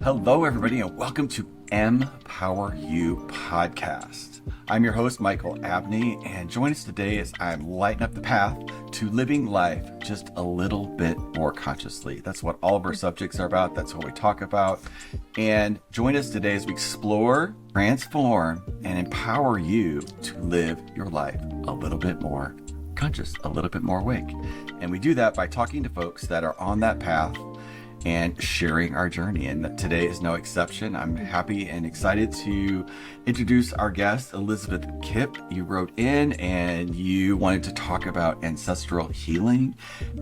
Hello, everybody, and welcome to Empower You Podcast. I'm your host, Michael Abney, and join us today as I'm lighting up the path to living life just a little bit more consciously. That's what all of our subjects are about. That's what we talk about. And join us today as we explore, transform, and empower you to live your life a little bit more conscious, a little bit more awake. And we do that by talking to folks that are on that path and sharing our journey. And today is no exception. I'm happy and excited to introduce our guest, Elizabeth Kipp. You wrote in and you wanted to talk about ancestral healing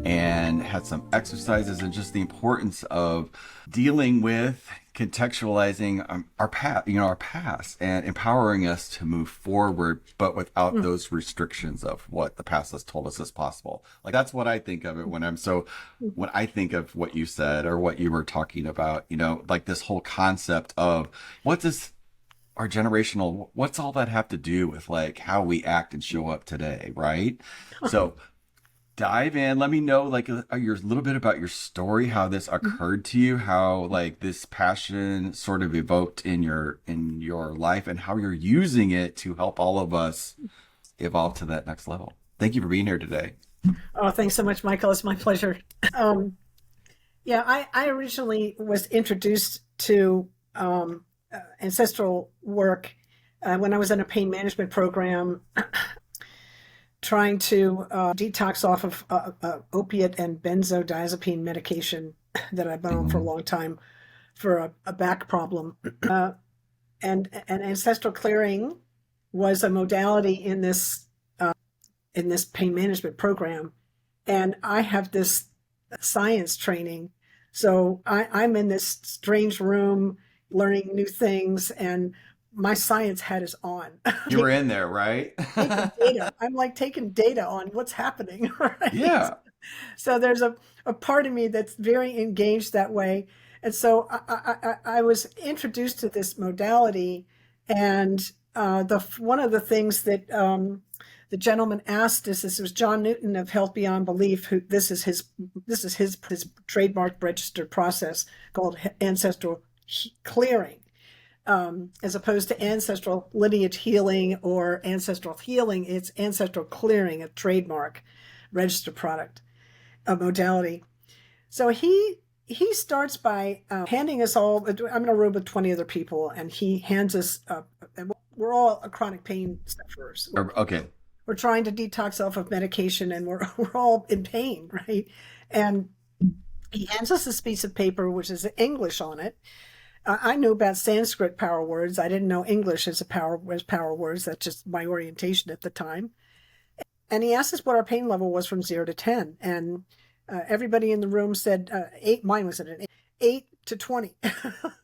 and had some exercises and just the importance of dealing with contextualizing our past and empowering us to move forward, but without those restrictions of what the past has told us is possible. Like, that's what I think of it when I think of what you said or what you were talking about, like this whole concept of what's all that have to do with like how we act and show up today, right? So dive in. Let me know like a little bit about your story, how this occurred to you, how like this passion sort of evoked in your life, and how you're using it to help all of us evolve to that next level. Thank you for being here today. Oh, thanks so much, Michael. It's my pleasure. I originally was introduced to ancestral work when I was in a pain management program trying to detox off of opiate and benzodiazepine medication that I've been on for a long time for a back problem. And ancestral clearing was a modality in this pain management program. And I have this science training. So I'm in this strange room learning new things, and my science hat is on. You were in there, right? Taking data. I'm like taking data on what's happening, right? Yeah. So there's a part of me that's very engaged that way. And so I was introduced to this modality, and one of the things that the gentleman asked us, this was John Newton of Health Beyond Belief, who this is his trademark registered process called ancestral clearing. As opposed to ancestral lineage healing or ancestral healing, it's ancestral clearing, a trademark, registered product, a modality. So he starts by handing us all, I'm in a room with 20 other people, and he hands us, and we're all chronic pain sufferers. Okay. We're trying to detox off of medication, and we're all in pain, right? And he hands us this piece of paper, which is English on it. I knew about Sanskrit power words. I didn't know English as power words. That's just my orientation at the time. And he asked us what our pain level was from 0 to 10. And everybody in the room said 8. Mine was at an 8 to 20.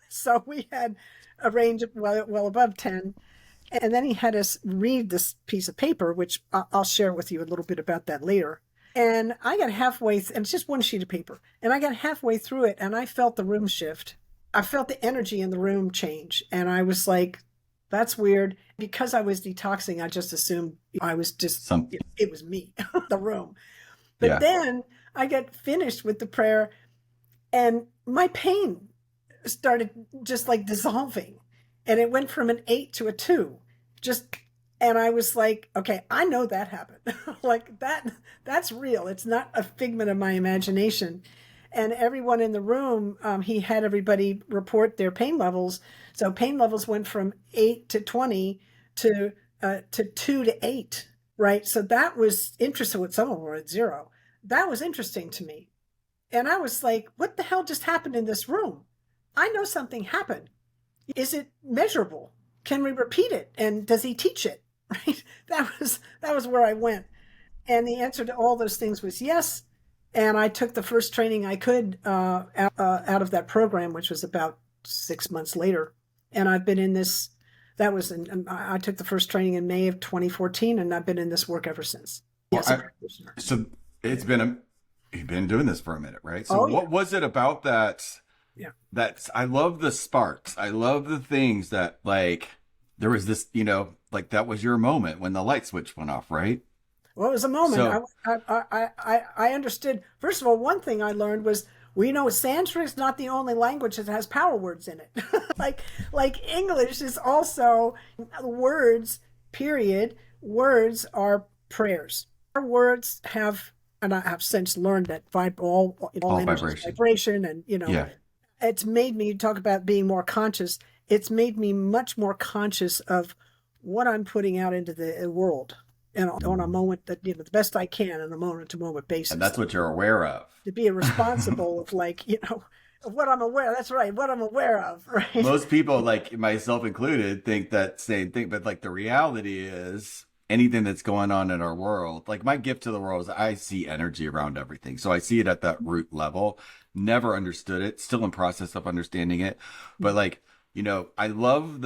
So we had a range of well above 10. And then he had us read this piece of paper, which I'll share with you a little bit about that later. And I got halfway, and it's just one sheet of paper. And I got halfway through it, and I felt the room shift. I felt the energy in the room change. And I was like, that's weird. Because I was detoxing, I just assumed I was just, it was me, the room. But then I got finished with the prayer, and my pain started just like dissolving. And it went from an 8 to a 2. And I was like, okay, I know that happened. Like that's real. It's not a figment of my imagination. And everyone in the room, he had everybody report their pain levels. So pain levels went from 8 to 20 to 2 to 8, right? So that was interesting. With some of them were at 0. That was interesting to me. And I was like, what the hell just happened in this room? I know something happened. Is it measurable? Can we repeat it? And does he teach it? Right? That was where I went. And the answer to all those things was yes. And I took the first training I could out of that program, which was about 6 months later. And I've been in this, I took the first training in May of 2014, and I've been in this work ever since. Well, so you've been doing this for a minute, right? So what was it about that? Yeah. I love the sparks. I love the things that like, there was this, like that was your moment when the light switch went off, right? Well, it was a moment. So, I understood. First of all, one thing I learned was We know Sanskrit is not the only language that has power words in it. like like English is also words, period. Words are prayers. Our words have, and I have since learned that all All energy is vibration. vibration, and Yeah. it's made me talk about being more conscious. It's made me much more conscious of what I'm putting out into the world, and on a moment that the best I can on a moment to moment And basis, that's what you're aware of. to be responsible of of what I'm aware. That's right, what I'm aware of, right? Most people, like myself included, think that same thing. But like the reality is anything that's going on in our world, like my gift to the world is I see energy around everything. So I see it at that root level. Never understood it, still in process of understanding it. But like, I love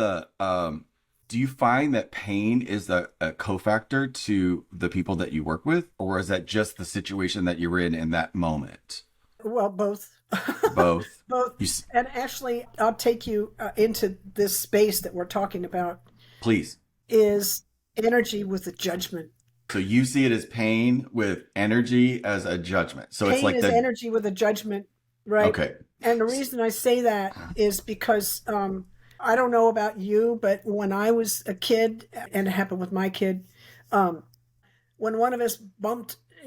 do you find that pain is a cofactor to the people that you work with, or is that just the situation that you're in that moment? Well, both. Both. Both. You, And actually, I'll take you into this space that we're talking about please. is energy with a judgment. So you see it as pain with energy as a judgment. So it's Pain like is energy with a judgment, right? okay. And the reason I say that is because I don't know about you, but when I was a kid, and it happened with my kid, um, when one of us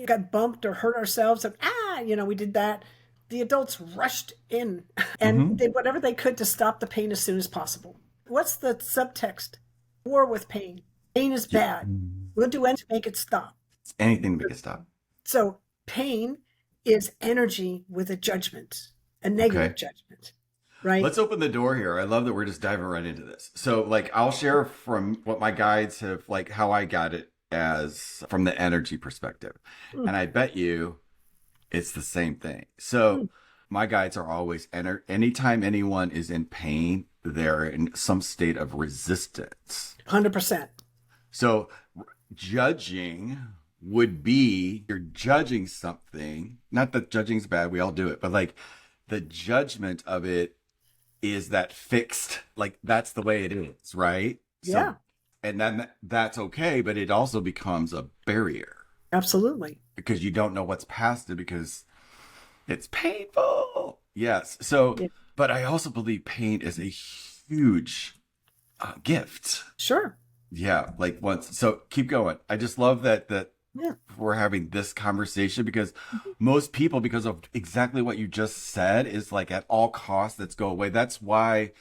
got bumped or hurt ourselves, and we did that. The adults rushed in and Mm-hmm. did whatever they could to stop the pain as soon as possible. What's the subtext? War with pain. Pain is Yeah. bad. We'll do anything to make it stop. Anything to make it stop. So pain is energy with a judgment, a negative Okay. judgment, right? Let's open the door here. I love that we're just diving right into this. So like I'll share from what my guides have, like how I got it as from the energy perspective. Mm, And I bet you it's the same thing. mm, So my guides are always anytime anyone is in pain, they're in some state of resistance. 100%. So judging would be you're judging something. Not that judging's bad, we all do it, but like the judgment of it is that fixed, like that's the way it is, right? Yeah, So, and then that's okay, but it also becomes a barrier absolutely. because you don't know what's past it because it's painful. Yes. So, Yeah, but I also believe pain is a huge gift. sure. Yeah, like once. So keep going. I just love that Yeah. we're having this conversation because most people, because of exactly what you just said, is like at all costs, let's go away. That's why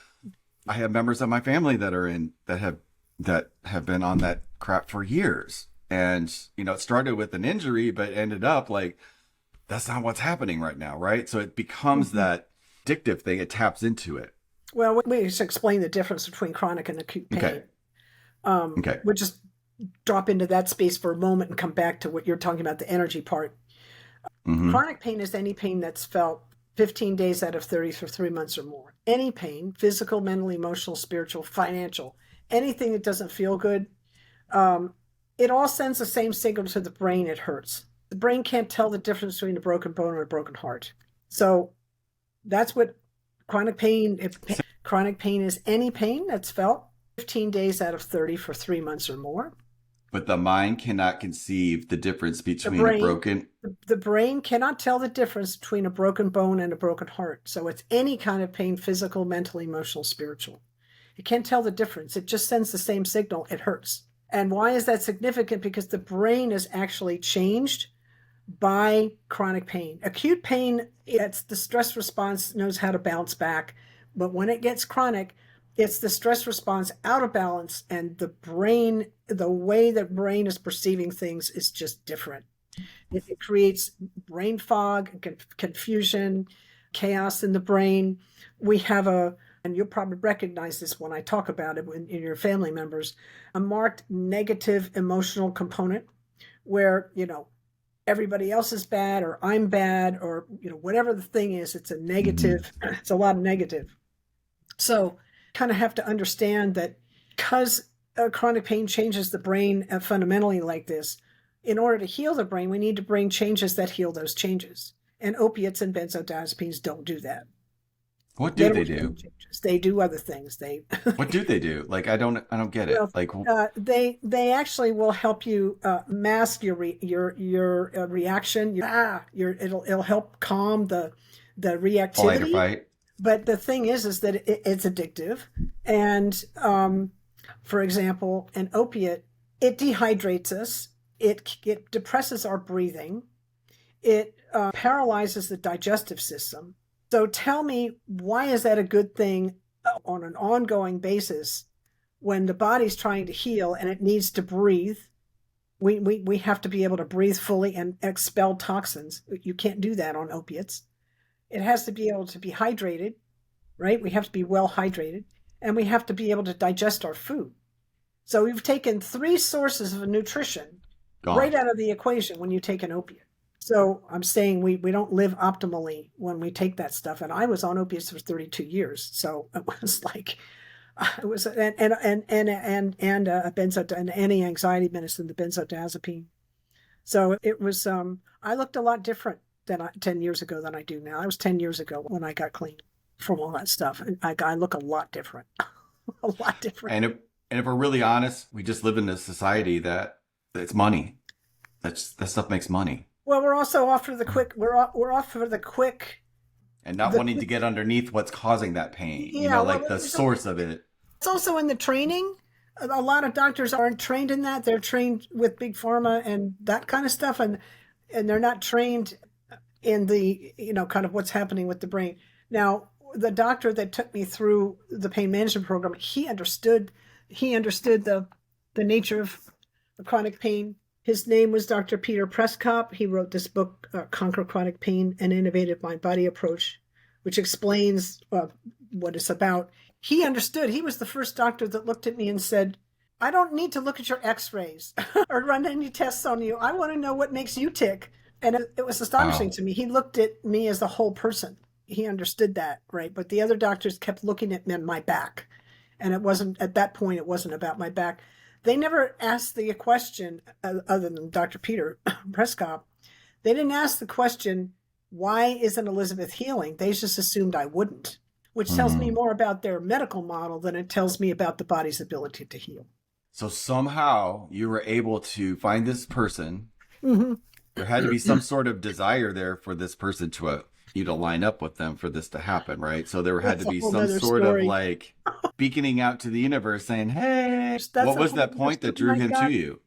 I have members of my family that are in that have been on that crap for years. And it started with an injury, but ended up like that's not what's happening right now, right? So it becomes Mhm. that addictive thing. It taps into it. Well, we should explain the difference between chronic and acute Okay. pain. Okay. We'll just drop into that space for a moment and come back to what you're talking about, the energy part. Mm-hmm. Chronic pain is any pain that's felt 15 days out of 30 for 3 months or more. Any pain, physical, mental, emotional, spiritual, financial, anything that doesn't feel good, um, it all sends the same signal to the brain: it hurts. The brain can't tell the difference between a broken bone and a broken heart. So that's what chronic pain, chronic pain is any pain that's felt 15 days out of 30 for 3 months or more. But the mind cannot conceive the difference The between a brain, broken. the brain cannot tell the difference between a broken bone and a broken heart. So it's any kind of pain, physical, mental, emotional, spiritual. It can't tell the difference. It just sends the same signal: it hurts. And why is that significant? Because the brain is actually changed by chronic pain. Acute pain, it's the stress response knows how to bounce back. But when it gets chronic, it's the stress response out of balance, and the brain, the way the brain is perceiving things is just different. It creates brain fog, confusion, chaos in the brain. We have and you'll probably recognize this when I talk about it in your family members, a marked negative emotional component where, everybody else is bad or I'm bad or, whatever the thing is, it's a Mhm. negative, it's a lot of negative. So kind of have to understand that because chronic pain changes the brain fundamentally like this, in order to heal the brain, we need to bring changes that heal those changes. And opiates and benzodiazepines don't do that. What They do don't they heal do? changes. They do other things. They What do they do? Like I don't get it. well, Like they actually will help you mask your reaction. It'll help calm the Flight or reactivity. fight. But the thing is that it's addictive. And for example, an opiate, it dehydrates us. It depresses our breathing. It paralyzes the digestive system. So tell me, why is that a good thing on an ongoing basis when the body's trying to heal and it needs to breathe? We have to be able to breathe fully and expel toxins. You can't do that on opiates. It has to be able to be hydrated, right? We have to be well hydrated, and we have to be able to digest our food. So we've taken three sources of nutrition right Gone. out of the equation when you take an opiate. So I'm saying we don't live optimally when we take that stuff. And I was on opiates for 32 years. So it was like, it was an anti-anxiety medicine, the benzodiazepine. So it was, I looked a lot different 10 years ago than I do now. I was 10 years ago when I got clean from all that stuff. And I look a lot different, a lot different. And if we're really honest, we just live in a society that it's money. That stuff makes money. Well, we're also off for the quick. We're off for the quick, and not wanting to get underneath what's causing that pain. Yeah, like the source of it. It's also in the training. A lot of doctors aren't trained in that. They're trained with big pharma and that kind of stuff, and they're not trained in the kind of what's happening with the brain. Now, the doctor that took me through the pain management program, he understood the nature of chronic pain. His name was Dr. Peter Prescott. He wrote this book, Conquer Chronic Pain, An Innovative Mind-Body Approach, which explains what it's about. He understood. He was the first doctor that looked at me and said, I don't need to look at your x-rays or run any tests on you. I want to know what makes you tick. And it was astonishing to me. He looked at me as a whole person. He understood that, right? But the other doctors kept looking at me on my back. And it wasn't, at that point, it wasn't about my back. They never asked the question, other than Dr. Peter Prescott, they didn't ask the question, why isn't Elizabeth healing? They just assumed I wouldn't, which tells me more about their medical model than it tells me about the body's ability to heal. So somehow you were able to find this person. Mm-hmm. There had to be some sort of desire there for this person to you to line up with them for this to happen, right? So there had to be some sort of like beaconing out to the universe saying, hey, what was that point that drew him to you?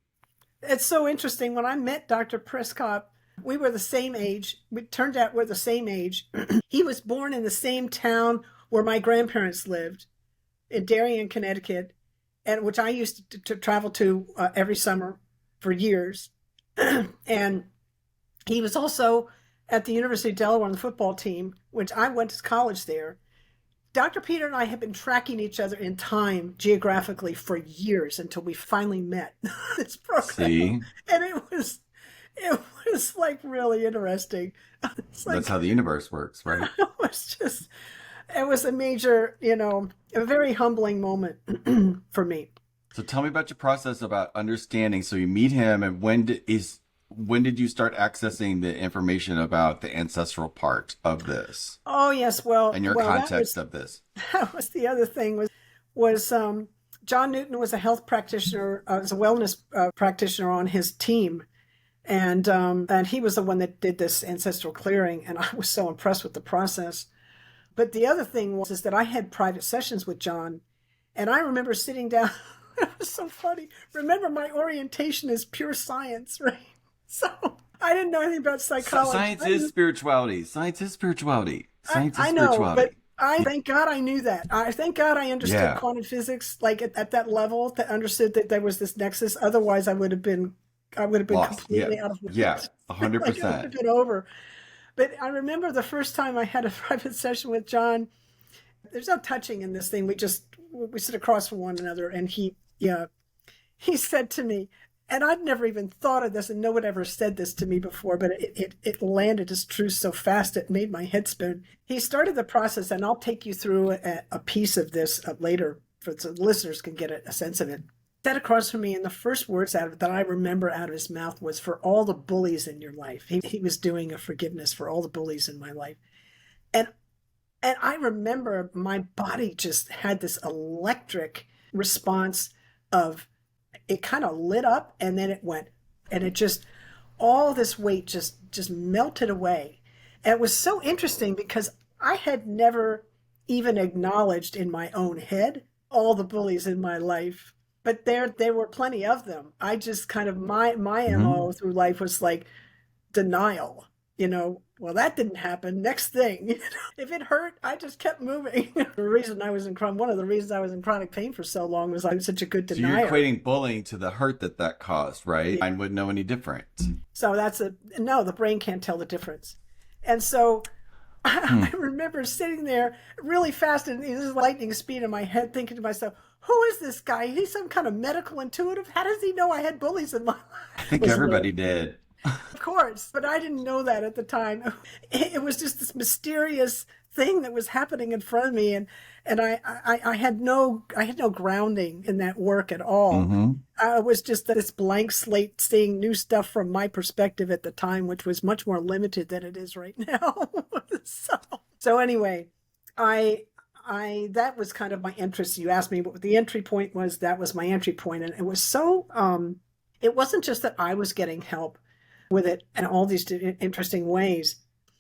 It's so interesting. When I met Dr. Prescott, we were the same age. It turned out we're the same age. He was born in the same town where my grandparents lived, in Darien, Connecticut, and which I used to travel to every summer for years. And he was also at the University of Delaware on the football team, which I went to college there. Dr. Peter and I had been tracking each other in time geographically for years until we finally met this program. See? And it was like really interesting. Like, that's how the universe works, right? It was a major, a very humbling moment for me. So tell me about your process about understanding. So you meet him, and when did you start accessing the information about the ancestral part of this? Oh, yes. Well, and your context of this. That was the other thing was John Newton was a health practitioner, was a wellness practitioner on his team. And he was the one that did this ancestral clearing. And I was so impressed with the process. But the other thing is that I had private sessions with John. And I remember sitting down. It was so funny. Remember, my orientation is pure science, right? So I didn't know anything about psychology. Science is spirituality. Science is spirituality. Science is know, spirituality. But thank God I knew that. Thank God I understood quantum physics, like at that level, that understood that there was this nexus. Otherwise, I would have been lost. Completely out of it. Yeah, 100%. Like it would have been over. But I remember the first time I had a private session with John. There's no touching in this thing. We sit across from one another, and he said to me, and I'd never even thought of this, and no one ever said this to me before, but it landed as truth so fast it made my head spin. He started the process, and I'll take you through a piece of this later, so the listeners can get a sense of it. Sat across from me, and the first words that I remember out of his mouth was, for all the bullies in your life. He was doing a forgiveness for all the bullies in my life. And I remember my body just had this electric response of, it kind of lit up, and then it went, and it just, all this weight just melted away. And it was so interesting because I had never even acknowledged in my own head all the bullies in my life. But there were plenty of them. I just kind of my Hmm. MO through life was like denial. Well, that didn't happen. Next thing, if it hurt, I just kept moving. One of the reasons I was in chronic pain for so long was I was such a good So you're denier. equating bullying to the hurt that caused, right? Yeah. Mine wouldn't know any different. So no, the brain can't tell the difference. And so I Hmm. remember sitting there really fast and this lightning speed in my head, thinking to myself, who is this guy? He's some kind of medical intuitive. How does he know I had bullies in my I life? think Was really, everybody did. of course, but I didn't know that at the time. It was just this mysterious thing that was happening in front of me, and I had no grounding in that work at all. Hmm. I was just this blank slate, seeing new stuff from my perspective at the time, which was much more limited than it is right now. So anyway, I that was kind of my interest. You asked me what the entry point was. That was my entry point, and it was so. It wasn't just that I was getting help with it in all these interesting ways,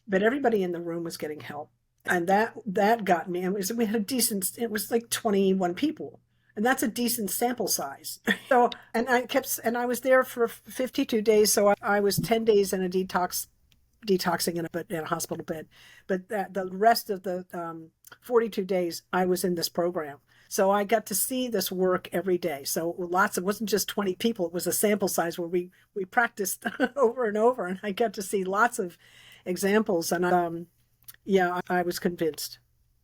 but everybody in the room was getting help, and that got me. And we had a decent. It was like 21 people, and that's a decent sample size. So, and I was there for 52 days. So I was 10 days in a detoxing in a hospital bed, but the rest of the 42 days I was in this program. So I got to see this work every day. So it wasn't just 20 people. It was a sample size where we practiced over and over, and I got to see lots of examples. And yeah, I was convinced.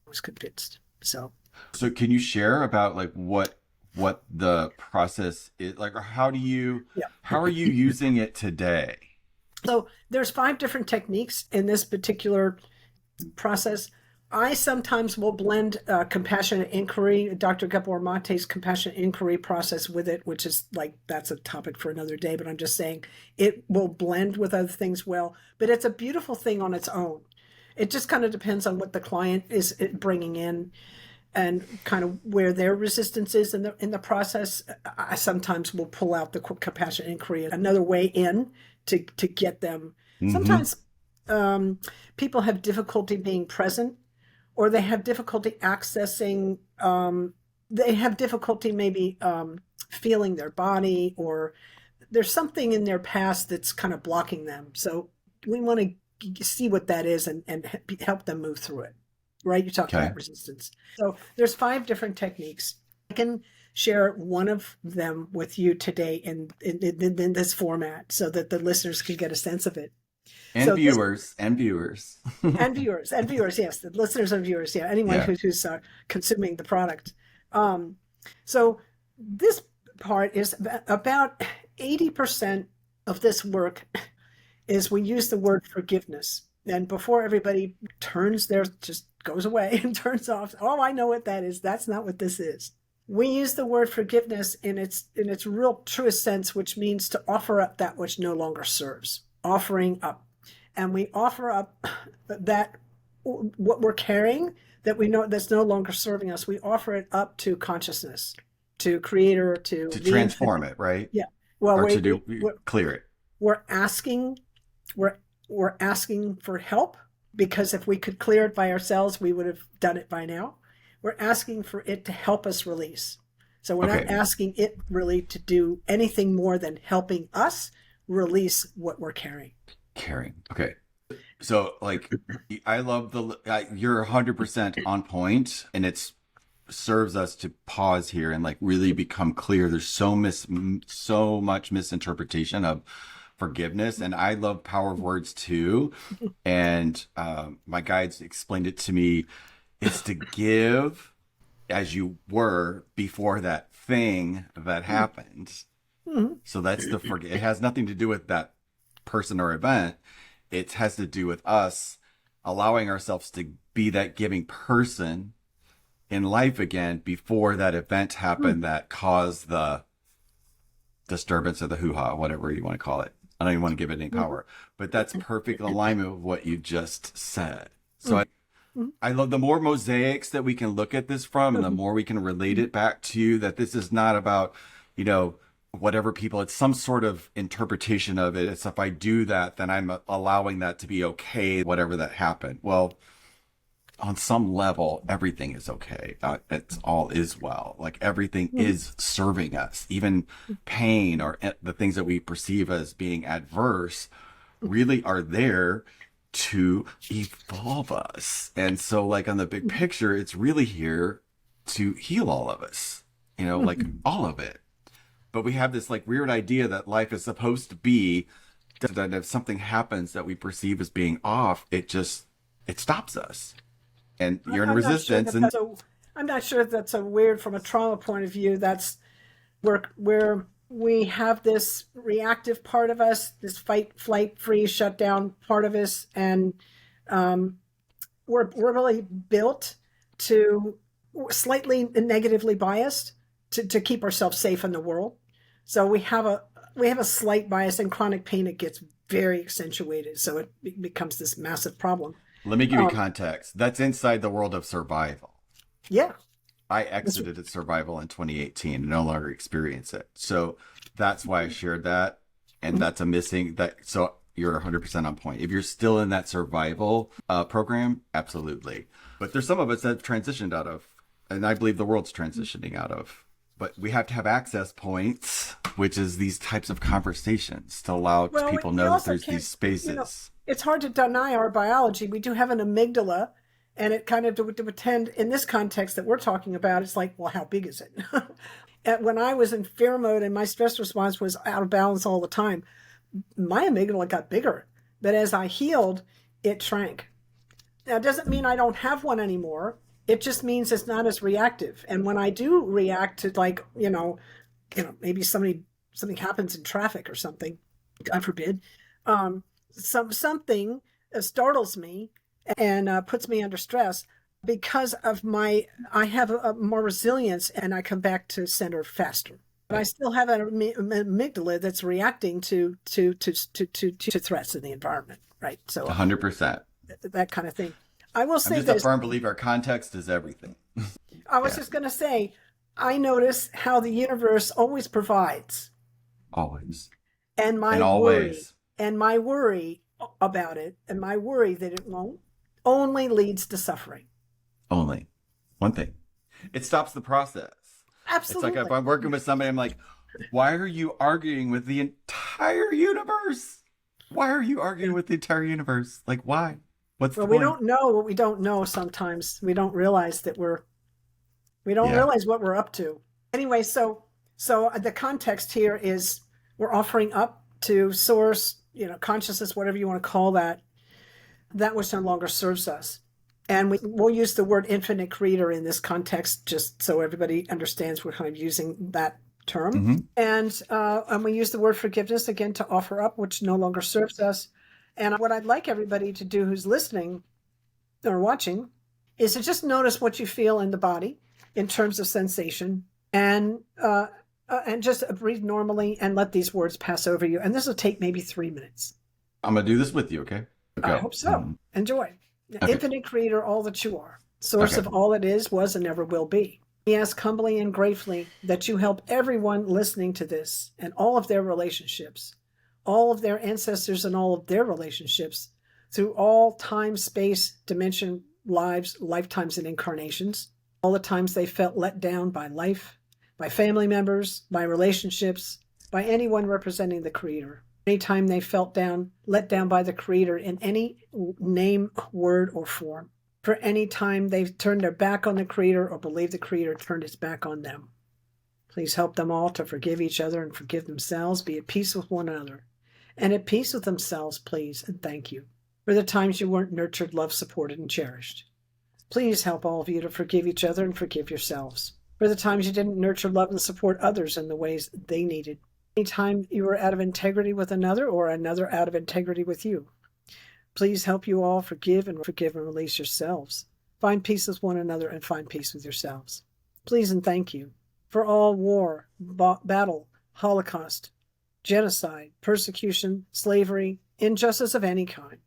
I was convinced. So So can you share about like what the process is like, or yeah. how are you using it today? So there's 5 different techniques in this particular process. I sometimes will blend compassionate inquiry, Dr. Gabor Mate's compassionate inquiry process with it, which is like, that's a topic for another day, but I'm just saying it will blend with other things well. But it's a beautiful thing on its own. It just kind of depends on what the client is bringing in and kind of where their resistance is in the process. I sometimes will pull out the compassionate inquiry another way in to get them. Hmm. Sometimes people have difficulty being present, or they have difficulty accessing. They have difficulty maybe feeling their body, or there's something in their past that's kind of blocking them. So we want to see what that is and help them move through it. Right? You talked Okay. about resistance. So there's 5 different techniques. I can share one of them with you today in this format so that the listeners can get a sense of it. And So this viewers and viewers. and viewers, yes, the listeners and viewers, yeah, anyone Yeah. who's consuming the product. Um, so this part is about 80% of this work is we use the word forgiveness. And before everybody just goes away and turns off, oh, I know what that is. That's not what this is. We use the word forgiveness in its real truest sense, which means to offer up that which no longer serves, offering up. And we offer up that what we're carrying that we know that's no longer serving us. We offer it up to consciousness, to creator, to To the infinite. transform it, right? Yeah. Well, Or to we're, clear it. we're asking we're we're asking for help, because if we could clear it by ourselves, we would have done it by now. We're asking for it to help us release. So we're not Okay. asking it really to do anything more than helping us release what we're carrying. Caring. Okay. So like I love you're 100% on point, and it's serves us to pause here and like really become clear. There's so much misinterpretation of forgiveness, and I love power of words too. And my guides explained it to me. It's to give as you were before that thing that happened. Mhm. So that's the forget. It has nothing to do with that person or event. It has to do with us allowing ourselves to be that giving person in life again before that event happened that caused the disturbance or the hoo-ha, whatever you want to call it. I don't even want to give it any Mhm. power, but that's perfect alignment with what you just said. So Mhm. I love the more mosaics that we can look at this from, and the Mhm. more we can relate it back to that this is not about, you know, whatever people, it's some sort of interpretation of it. It's if I do that, then I'm allowing that to be okay, whatever that happened. Well, on some level, everything is okay. It's all is well. Like everything is serving us. Even pain or the things that we perceive as being adverse really are there to evolve us. And so, like on the big picture, it's really here to heal all of us, like all of it. But we have this like weird idea that life is supposed to be that if something happens that we perceive as being off, it stops us. And you're in resistance. I'm not sure that's a weird from a trauma point of view. That's where we have this reactive part of us, this fight, flight, freeze, shutdown part of us, and we're really built to slightly negatively biased to keep ourselves safe in the world. So we have a slight bias, and chronic pain, it gets very accentuated. So it becomes this massive problem. Let me give you context. That's inside the world of survival. Yeah. I exited survival in 2018 and no longer experience it. So that's why I shared that. And that's a missing that. So you're 100% on point. If you're still in that survival program, absolutely. But there's some of us that have transitioned out of, and I believe the world's transitioning out of. But we have to have access points, which is these types of conversations to allow people know that there's these spaces. It's hard to deny our biology. We do have an amygdala, and it kind of to pretend in this context that we're talking about, it's like, well, how big is it? When I was in fear mode and my stress response was out of balance all the time, my amygdala got bigger. But as I healed, it shrank. Now, it doesn't mean I don't have one anymore. It just means it's not as reactive. And when I do react to maybe something happens in traffic or something, God forbid, something startles me and puts me under stress because of I have a more resilience and I come back to center faster. But I still have an amygdala that's reacting to threats in the environment, right? So 100%. That kind of thing. I will say I'm just a firm believer context is everything. I was just going to say, I notice how the universe always provides. Always. And my worry about it, and my worry that it won't, only leads to suffering. Only. One thing. It stops the process. Absolutely. It's like if I'm working with somebody, I'm like, why are you arguing with the entire universe? Why are you arguing with the entire universe? Like, why? What's the point? We don't know what we don't know sometimes. We don't realize that realize what we're up to. Anyway, so the context here is we're offering up to source, consciousness, whatever you want to call that which no longer serves us. And we'll use the word infinite creator in this context, just so everybody understands we're kind of using that term. Mm-hmm. And we use the word forgiveness again to offer up, which no longer serves us. And what I'd like everybody to do who's listening or watching is to just notice what you feel in the body in terms of sensation and just breathe normally and let these words pass over you. And this will take maybe 3 minutes. I'm going to do this with you, okay? I hope so. Enjoy. Okay. Infinite creator, all that you are, source of all it is, was, and ever will be. We ask humbly and gratefully that you help everyone listening to this and all of their relationships, all of their ancestors and all of their relationships through all time, space, dimension, lives, lifetimes, and incarnations. All the times they felt let down by life, by family members, by relationships, by anyone representing the Creator. Anytime they felt let down by the Creator in any name, word, or form. For any time they've turned their back on the Creator or believed the Creator turned his back on them. Please help them all to forgive each other and forgive themselves, be at peace with one another, and at peace with themselves, please, and thank you. For the times you weren't nurtured, loved, supported, and cherished. Please help all of you to forgive each other and forgive yourselves. For the times you didn't nurture, love, and support others in the ways they needed. Anytime you were out of integrity with another or another out of integrity with you. Please help you all forgive and release yourselves. Find peace with one another and find peace with yourselves. Please and thank you for all war, battle, holocaust, genocide, persecution, slavery, injustice of any kind,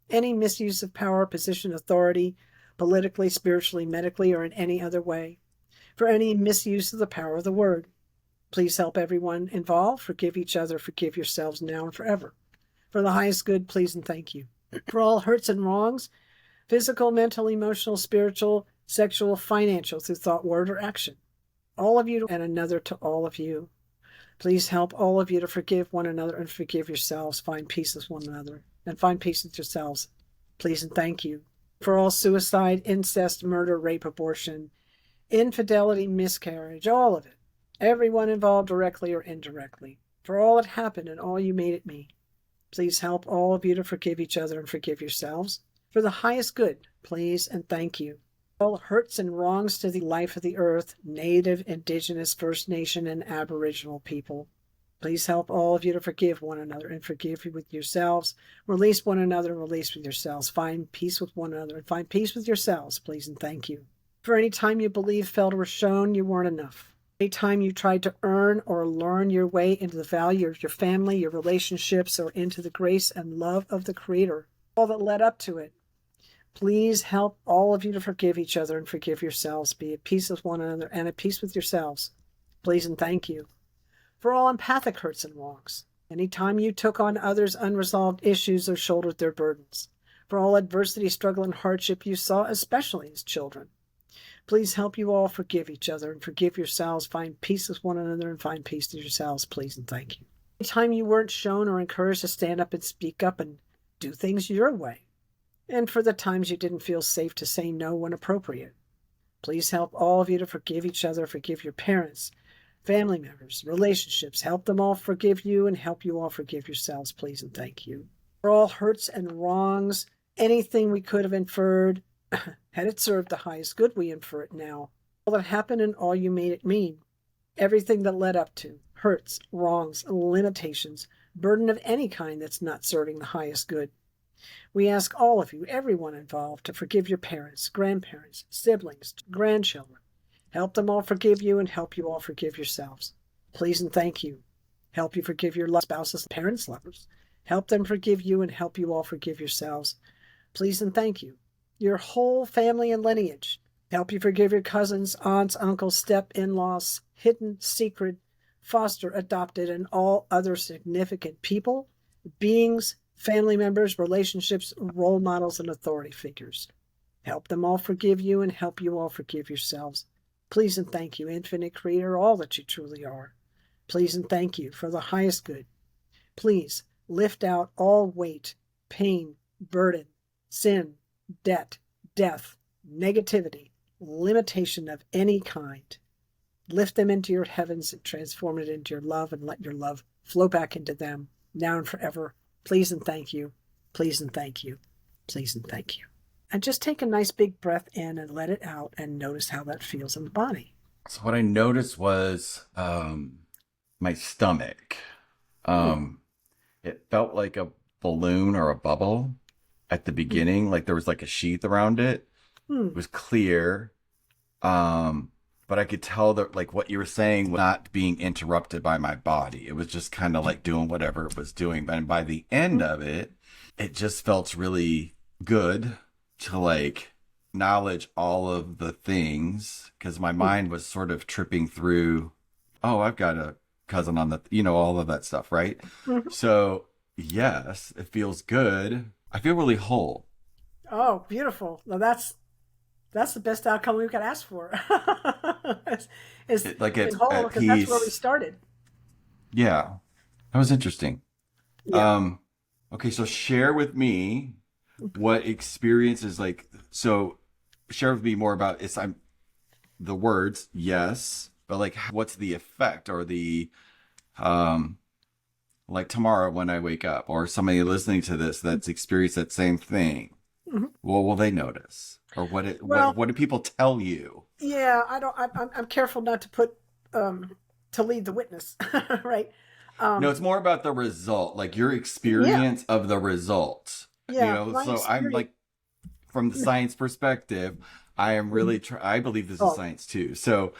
any misuse of power, position, authority, politically, spiritually, medically, or in any other way, for any misuse of the power of the word. Please help everyone involved. Forgive each other. Forgive yourselves now and forever. For the highest good, please and thank you. For all hurts and wrongs, physical, mental, emotional, spiritual, sexual, financial, through thought, word, or action. All of you and another to all of you. Please help all of you to forgive one another and forgive yourselves. Find peace with one another and find peace with yourselves. Please and thank you. For all suicide, incest, murder, rape, abortion, infidelity, miscarriage, all of it. Everyone involved directly or indirectly. For all that happened and all you made it me. Please help all of you to forgive each other and forgive yourselves. For the highest good, please and thank you. All hurts and wrongs to the life of the earth, Native, Indigenous, First Nation, and Aboriginal people. Please help all of you to forgive one another and forgive with yourselves. Release one another and release with yourselves. Find peace with one another and find peace with yourselves, please and thank you. For any time you believed, felt, or were shown you weren't enough. Any time you tried to earn or learn your way into the value of your family, your relationships, or into the grace and love of the Creator, all that led up to it. Please help all of you to forgive each other and forgive yourselves. Be at peace with one another and at peace with yourselves. Please and thank you. For all empathic hurts and wrongs. Any time you took on others' unresolved issues or shouldered their burdens. For all adversity, struggle, and hardship you saw, especially as children. Please help you all forgive each other and forgive yourselves. Find peace with one another and find peace with yourselves. Please and thank you. Any time you weren't shown or encouraged to stand up and speak up and do things your way. And for the times you didn't feel safe to say no when appropriate. Please help all of you to forgive each other, forgive your parents, family members, relationships. Help them all forgive you and help you all forgive yourselves, please and thank you. For all hurts and wrongs, anything we could have inferred, had it served the highest good, we infer it now. All that happened and all you made it mean. Everything that led up to, hurts, wrongs, limitations, burden of any kind that's not serving the highest good. We ask all of you, everyone involved, to forgive your parents, grandparents, siblings, grandchildren. Help them all forgive you and help you all forgive yourselves. Please and thank you. Help you forgive your spouses, parents, lovers. Help them forgive you and help you all forgive yourselves. Please and thank you. Your whole family and lineage. Help you forgive your cousins, aunts, uncles, step-in-laws, hidden, secret, foster, adopted, and all other significant people, beings, family members, relationships, role models, and authority figures. Help them all forgive you and help you all forgive yourselves. Please and thank you, Infinite Creator, all that you truly are. Please and thank you for the highest good. Please lift out all weight, pain, burden, sin, debt, death, negativity, limitation of any kind. Lift them into your heavens and transform it into your love and let your love flow back into them now and forever. Please and thank you. Please and thank you. Please and thank you. And just take a nice big breath in and let it out and notice how that feels in the body. So what I noticed was my stomach. It felt like a balloon or a bubble at the beginning, like there was like a sheath around it. It was clear. But I could tell that like what you were saying was not being interrupted by my body. It was just kind of like doing whatever it was doing. And by the end of it, it just felt really good to like acknowledge all of the things, because my mind was sort of tripping through, oh, I've got a cousin on the, all of that stuff, right? So yes, it feels good. I feel really whole. Oh, beautiful. Well, that's the best outcome we could ask for. It's whole, at because peace. that's where we started. Yeah, that was interesting. Yeah. Okay, so share with me what experiences like. So share with me more about the words, yes, but like what's the effect or the like tomorrow when I wake up, or somebody listening to this that's experienced that same thing. What will they notice? Or what do people tell you? Yeah, I'm careful not to put to lead the witness, right? No, it's more about the result, like your experience of the result. Yeah, So I'm like, from the science perspective, I am really I believe this is science too. So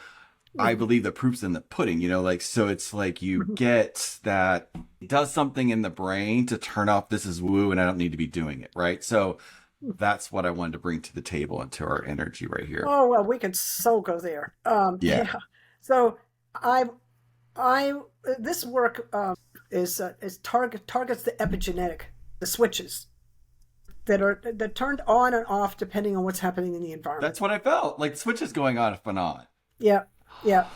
I believe the proof's in the pudding, so it's like you get that it does something in the brain to turn off this is woo and I don't need to be doing it, right? So that's what I wanted to bring to the table and to our energy right here. Oh, well, we could so go there. Yeah. So I this work is targets the epigenetic, the switches that turned on and off depending on what's happening in the environment. That's what I felt. Like switches going on and on. Yeah, yeah,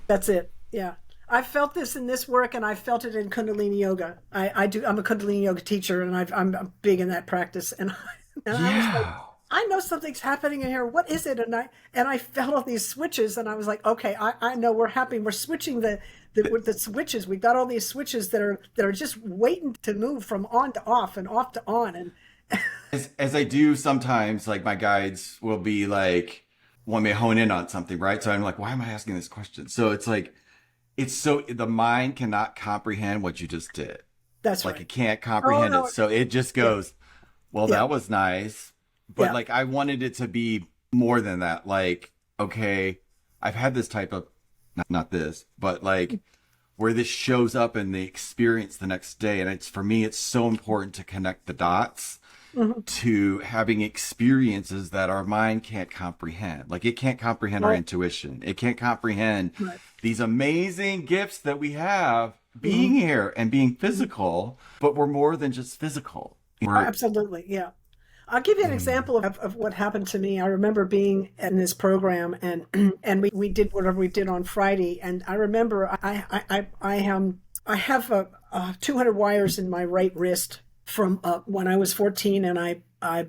that's it. Yeah, I felt this in this work, and I felt it in Kundalini yoga. I do. I'm a Kundalini yoga teacher, and I'm big in that practice. And I was like, Yeah. I know something's happening in here. What is it? And I felt all these switches, and I was like, okay, I know we're happy. We're switching with the switches. We've got all these switches that are just waiting to move from on to off and off to on. And As I do sometimes, like my guides will be like, want me to hone in on something, right? So I'm like, why am I asking this question? So it's like, it's so the mind cannot comprehend what you just did. that's Like right. it can't Oh comprehend it. no, So it just yeah, goes, well, yeah, that was nice. But yeah. like I wanted it to be more than that. Like, okay, I've had this type of, not this, but like where this shows up in the experience the next day. And it's for me, it's so important to connect the dots Mhm. to having experiences that our mind can't comprehend. Like it can't comprehend our Right, intuition. It can't comprehend right. these amazing gifts that we have being Hmm. here and being physical, but we're more than just physical. We're Absolutely, yeah. I'll give you an example of what happened to me. I remember being in this program, and and we did whatever we did on Friday. And I remember I have 200 wires in my right wrist from when I was 14, and I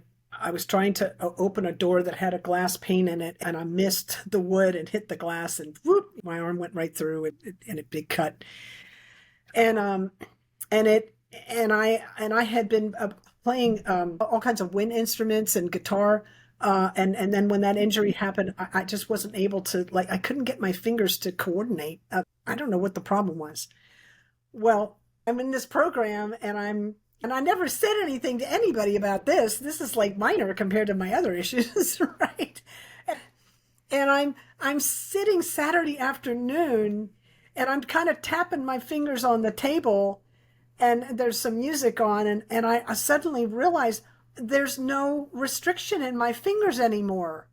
was trying to open a door that had a glass pane in it, and I missed the wood and hit the glass, and whoop, my arm went right through it in a big cut. And and it and I had been playing all kinds of wind instruments and guitar, and then when that injury happened, I just wasn't able to, like, I couldn't get my fingers to coordinate. I don't know what the problem was. Well, I'm in this program, and I never said anything to anybody about this. This is like minor compared to my other issues, right? And I'm sitting Saturday afternoon, and I'm kind of tapping my fingers on the table, and there's some music on, and I suddenly realized there's no restriction in my fingers anymore.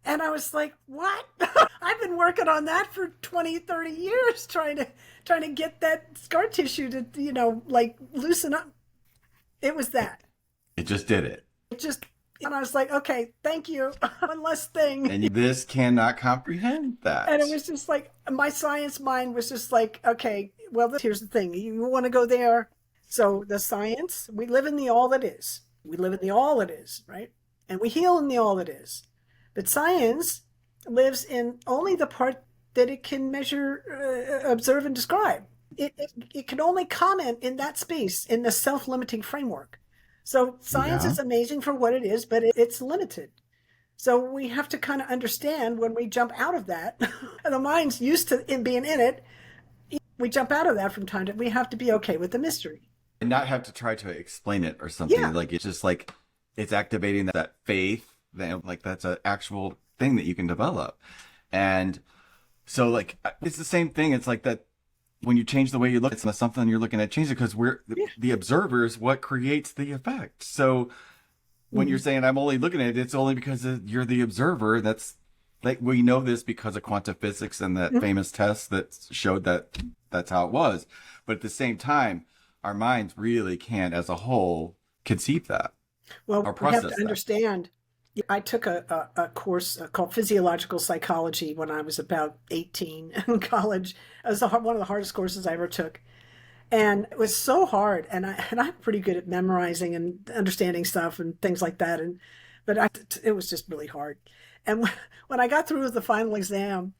And I was like, what? I've been working on that for 20, 30 years, trying to get that scar tissue to, like, loosen up. It was that. it just did it. It just, and I was like, okay, thank you. One less thing. And this cannot comprehend And it that. was just like, my science mind was just like, okay, well, here's the thing. You want to go there. So the science, we live in the all that is. We live in the all that is, right? And we heal in the all that is. But science lives in only the part that it can measure, observe, and describe. It can only comment in that space, in the self limiting framework. So science Yeah. is amazing for what it is, but it's limited. So we have to kind of understand when we jump out of that. The mind's used to being in it. We jump out of that from time to time. We have to be okay with the mystery. And not have to try to explain it or something. Yeah. Like it's just like it's activating that faith that like that's an actual thing that you can develop. And so like it's the same thing. It's like that when you change the way you look at something, you're looking at change it because we're Yeah. the observers what creates the effect. So when you're Mhm. saying I'm only looking at it, it's only because you're the observer. That's like we know this because of quantum physics and that Mhm. famous test that showed that that's how it was. But at the same time, our minds really can't, as a whole, conceive that or Well, we have to process that. understand. I took a course called physiological psychology when I was about 18 in college. It was one of the hardest courses I ever took. And it was so hard. And I'm pretty good at memorizing and understanding stuff and things like that. It was just really hard. And when I got through with the final exam,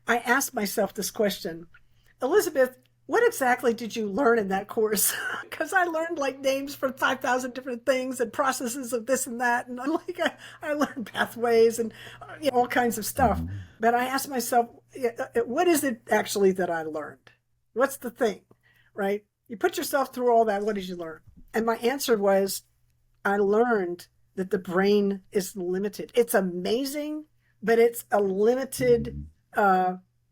I asked myself this question: Elizabeth, what exactly did you learn in that course? Because I learned like names for 5,000 different things and processes of this and that. And I'm like, I learned pathways and all kinds of stuff. But I asked myself, what is it actually that I learned? What's the thing, right? You put yourself through all that. What did you learn? And my answer was, I learned that the brain is limited. It's amazing, but it's a limited.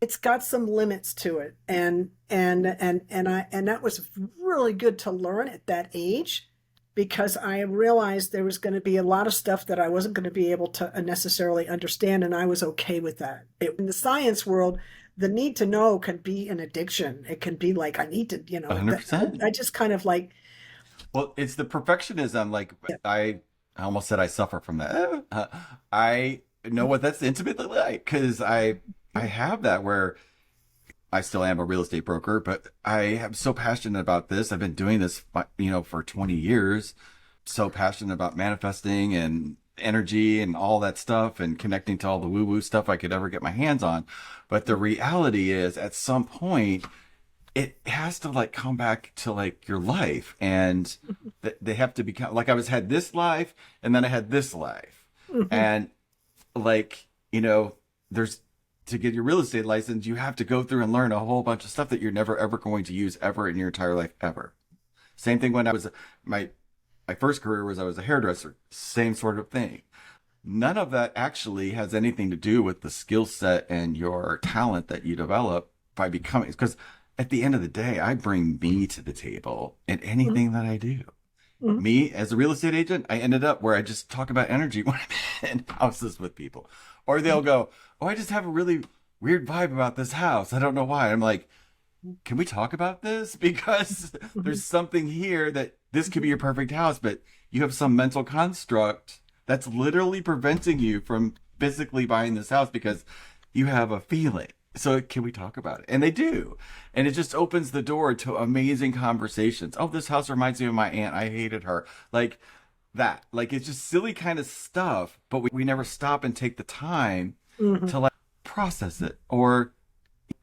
It's got some limits to it, and that was really good to learn at that age, because I realized there was going to be a lot of stuff that I wasn't going to be able to necessarily understand, and I was okay with that. In the science world, the need to know can be an addiction. It can be like, I need to, 100%. I just kind of like, Well, it's the perfectionism. Like yeah. I almost said I suffer from that. I know what that's intimately like because I have that where I still am a real estate broker, but I am so passionate about this. I've been doing this, for 20 years. So passionate about manifesting and energy and all that stuff and connecting to all the woo woo stuff I could ever get my hands on. But the reality is at some point, it has to like come back to like your life and they have to become like had this life and then I had this life. Mhm. And like, there's to get your real estate license, you have to go through and learn a whole bunch of stuff that you're never ever going to use ever in your entire life ever. Same thing when I was my first career was I was a hairdresser. Same sort of thing. None of that actually has anything to do with the skill set and your talent that you develop by becoming because at the end of the day, I bring me to the table in Mhm. anything that I do. Mhm. Me as a real estate agent, I ended up where I just talk about energy when I'm in houses with people. Or they'll go, "Oh, I just have a really weird vibe about this house. I don't know why." I'm like, "Can we talk about this? Because Mhm. there's something here that this could be your perfect house, but you have some mental construct that's literally preventing you from physically buying this house because you have a feeling. So can we talk about it?" And they do. And it just opens the door to amazing conversations. "Oh, this house reminds me of my aunt. I hated her." Like that. Like it's just silly kind of stuff, but we never stop and take the time Mhm. to like process it or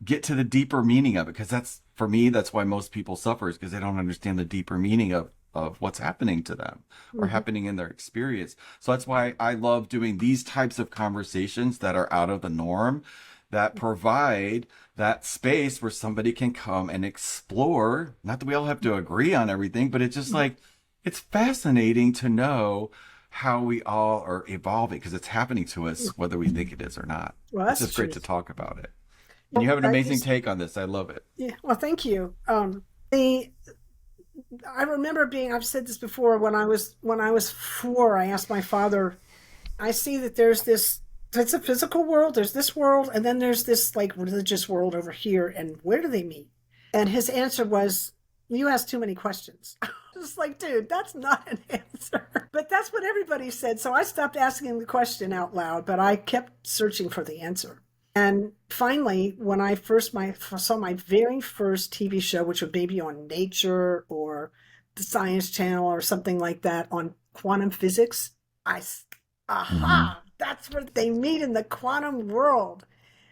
get to the deeper meaning of it. Because that's for me, that's why most people suffer is because they don't understand the deeper meaning of what's happening to them or Mhm. happening in their experience. So that's why I love doing these types of conversations that are out of the norm, that provide that space where somebody can come and explore. Not that we all have to agree on everything, but it's just Mhm. like, it's fascinating to know how we all are evolving because it's happening to us whether we think it is or not. Well, It's that's the just great to truth. talk about it. And you Well, have an I amazing just, take on this. I love it. yeah, well, thank you. The I remember being, I've said this before, when I was 4, I asked my father, I see that there's this, it's a physical world, there's this world, and then there's this like religious world over here, and where do they meet? And his answer was, you ask too many questions. Just like, dude, that's not an answer. But that's what everybody said. So I stopped asking the question out loud, but I kept searching for the answer. And finally, when I saw my very first TV show, which was maybe on Nature or the Science Channel or something like that on quantum physics, I, Hmm. aha, that's where they meet in the quantum world.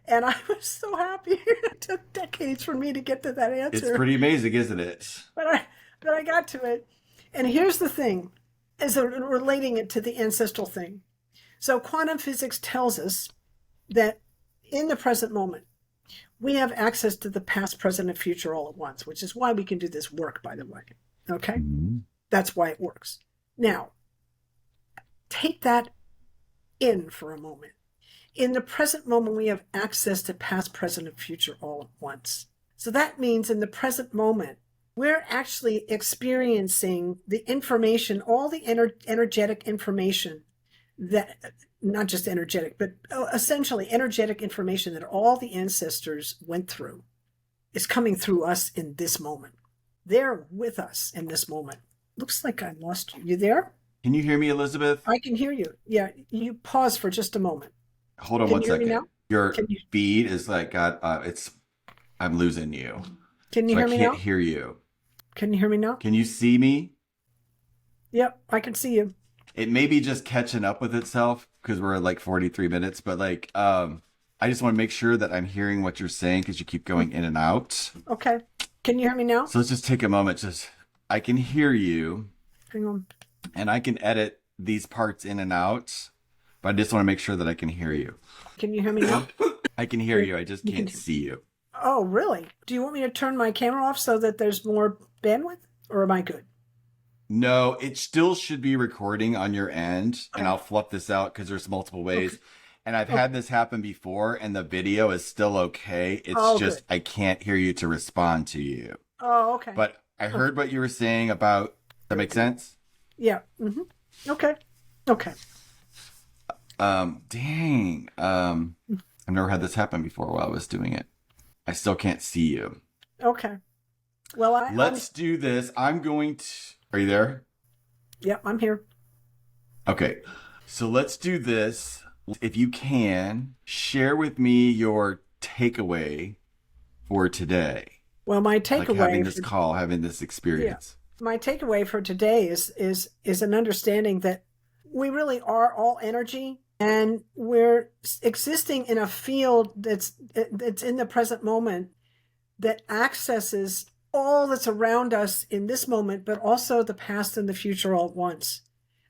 And I was so happy. It took decades for me to get to that It's answer, pretty amazing, isn't it? but I got to it. And here's the thing, is relating it to the ancestral thing. So quantum physics tells us that in the present moment, we have access to the past, present, and future all at once, which is why we can do this work, by the way. Okay? Mhm. That's why it works. Now, take that in for a moment. In the present moment, we have access to past, present, and future all at once. So that means in the present moment, we're actually experiencing the information, all the energetic information that, not just energetic, but essentially energetic information that all the ancestors went through is coming through us in this moment. They're with us in this moment. Looks like I lost you. You there? Can you hear me, Elizabeth? I can hear you. Yeah, you pause for just a moment. Hold on Can one you hear me second. now? Your Can you feed is like got I'm losing you. can you So I hear me can't now? hear you. Can you hear me now? Can you see me? Yep, I can see you. It may be just catching up with itself because we're at like 43 minutes, but like I just want to make sure that I'm hearing what you're saying because you keep going in and out. Okay. Can you hear me now? So let's just take a moment. Just I can hear you Hang on. and I can edit these parts in and out, but I just want to make sure that I can hear you. Can you hear me now? I can hear You're, you. I just you can. can't see you. Oh, really? Do you want me to turn my camera off so that there's more bandwidth, or am I good? No, it still should be recording on your end, and Okay. I'll fluff this out because there's multiple Okay. ways. And I've Okay. had this happen before, and the video is still okay. It's Oh, good. just I can't hear you to respond to you. Oh, okay. But I Okay. heard what you were saying about. Does that make sense? Yeah. Okay. Okay. Dang. I've never had this happen before while I was doing it. I still can't see you. Okay. Well, Let's do this. I'm going to, are you there? Yep, I'm here. Okay. So let's do this. If you can, share with me your takeaway for today. Well, my Like having takeaway this for call, having this yeah, experience. my takeaway for today is an understanding that we really are all energy, and we're existing in a field that's in the present moment, that accesses all that's around us in this moment, but also the past and the future all at once,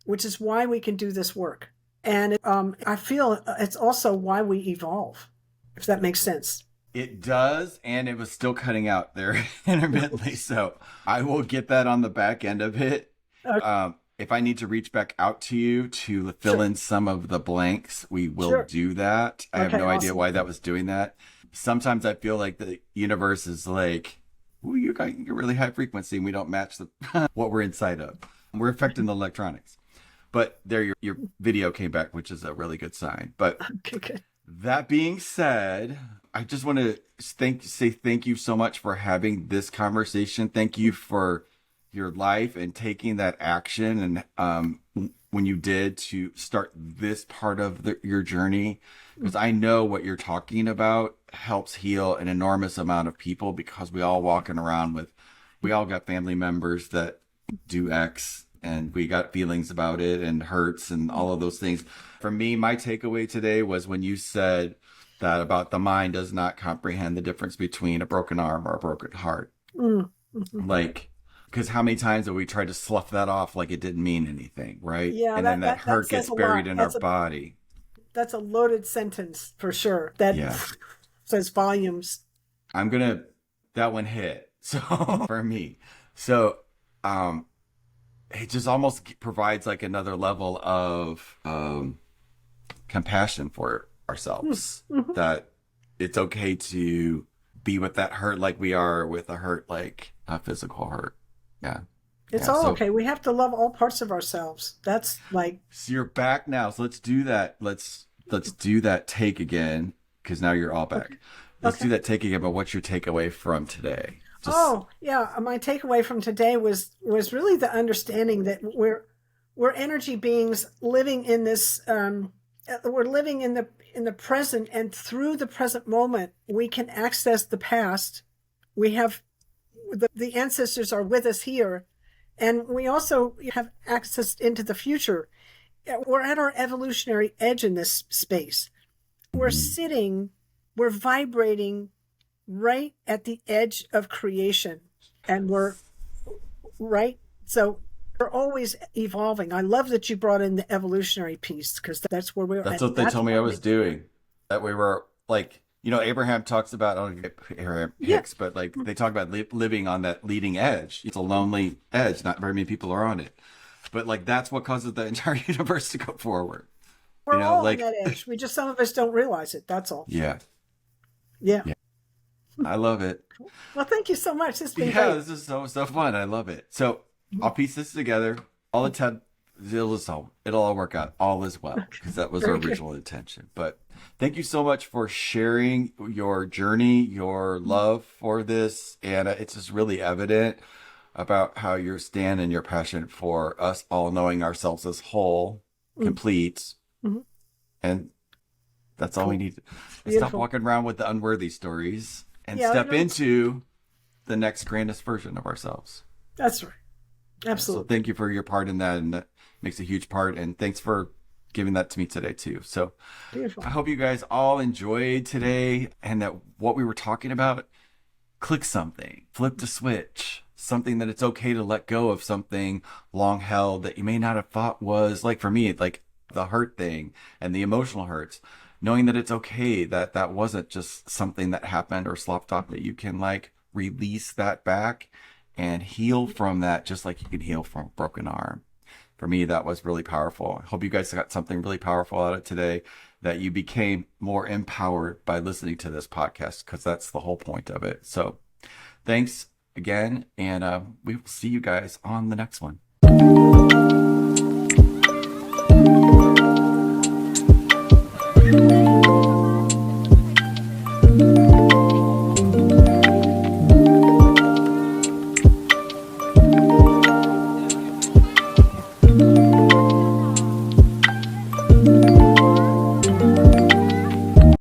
which is why we can do this work. And I feel it's also why we evolve, if that makes sense. It does, and it was still cutting out there intermittently. So I will get that on the back end of it. Okay. If I need to reach back out to you to fill Sure. in some of the blanks, we will Sure. do that. I have Okay, no idea awesome. why that was doing that. Sometimes I feel like the universe is like, "Ooh, you're really high frequency, and we don't match the what we're inside of. We're affecting the electronics." But there, your video came back, which is a really good sign. But Okay, good. that being said, I just want to say thank you so much for having this conversation. Thank you for your life and taking that action, and when you did, to start this part of your journey, because I know what you're talking about helps heal an enormous amount of people, because we all got family members that do X, and we got feelings about it and hurts and all of those things. For me, my takeaway today was when you said that about the mind does not comprehend the difference between a broken arm or a broken heart. Mm-hmm. Like, because how many times have we tried to slough that off like it didn't mean anything, right? Yeah, And then that that hurt says gets a buried lot. in our body. That's a loaded sentence for sure. That Yeah. says volumes. That one hit. So for me. So, it just almost provides like another level of compassion for ourselves, Mm-hmm. that it's okay to be with that hurt like we are with a hurt, like a physical hurt. Yeah. It's Yeah. all So, okay. We have to love all parts of ourselves. That's like, so you're back now. So let's do that. Let's do that take again, because now you're all back. okay. Let's Okay. do that take again. But what's your takeaway from today? Just Oh, yeah. My takeaway from today was really the understanding that we're energy beings living in this. We're living in the present, and through the present moment, we can access the past. We have the ancestors are with us here, and we also have access into the future. We're at our evolutionary edge in this space. We're sitting, we're vibrating right at the edge of creation, and we're right. So we're always evolving. I love that you brought in the evolutionary piece, because that's where we're that's at. what they That's told me why I was doing. That we were like, Abraham talks about, I don't get Abraham yeah. Hicks, but like they talk about living on that leading edge. It's a lonely edge. Not very many people are on it. But like that's what causes the entire universe to go forward. We're all on Like, that edge. Some of us don't realize it. That's all. yeah, Yeah. yeah, I love it. Well, thank you so much. It's been Yeah, great. this is so fun. I love it. So I'll piece this together. All the time, it'll all work out. All is well, because that was our Very good. original intention. But thank you so much for sharing your journey, your love for this, and it's just really evident about how you stand and your passion for us all knowing ourselves as whole, complete, Mm-hmm. and that's all we Cool. need. And stop Beautiful. walking around with the unworthy stories and Yeah, step into the next grandest version of ourselves. that's right. So Absolutely. thank you for your part in that, and that makes a huge part. And thanks for giving that to me today too. So Beautiful. I hope you guys all enjoyed today, and that what we were talking about, click something, flip the switch, something that it's okay to let go of, something long held that you may not have thought was, like for me, like the hurt thing and the emotional hurts, knowing that it's okay, that that wasn't just something that happened or slopped off, that you can like release that back and heal from that, just like you can heal from a broken arm. For me, that was really powerful. I hope you guys got something really powerful out of it today, that you became more empowered by listening to this podcast, because that's the whole point of it. So thanks again, and we will see you guys on the next one.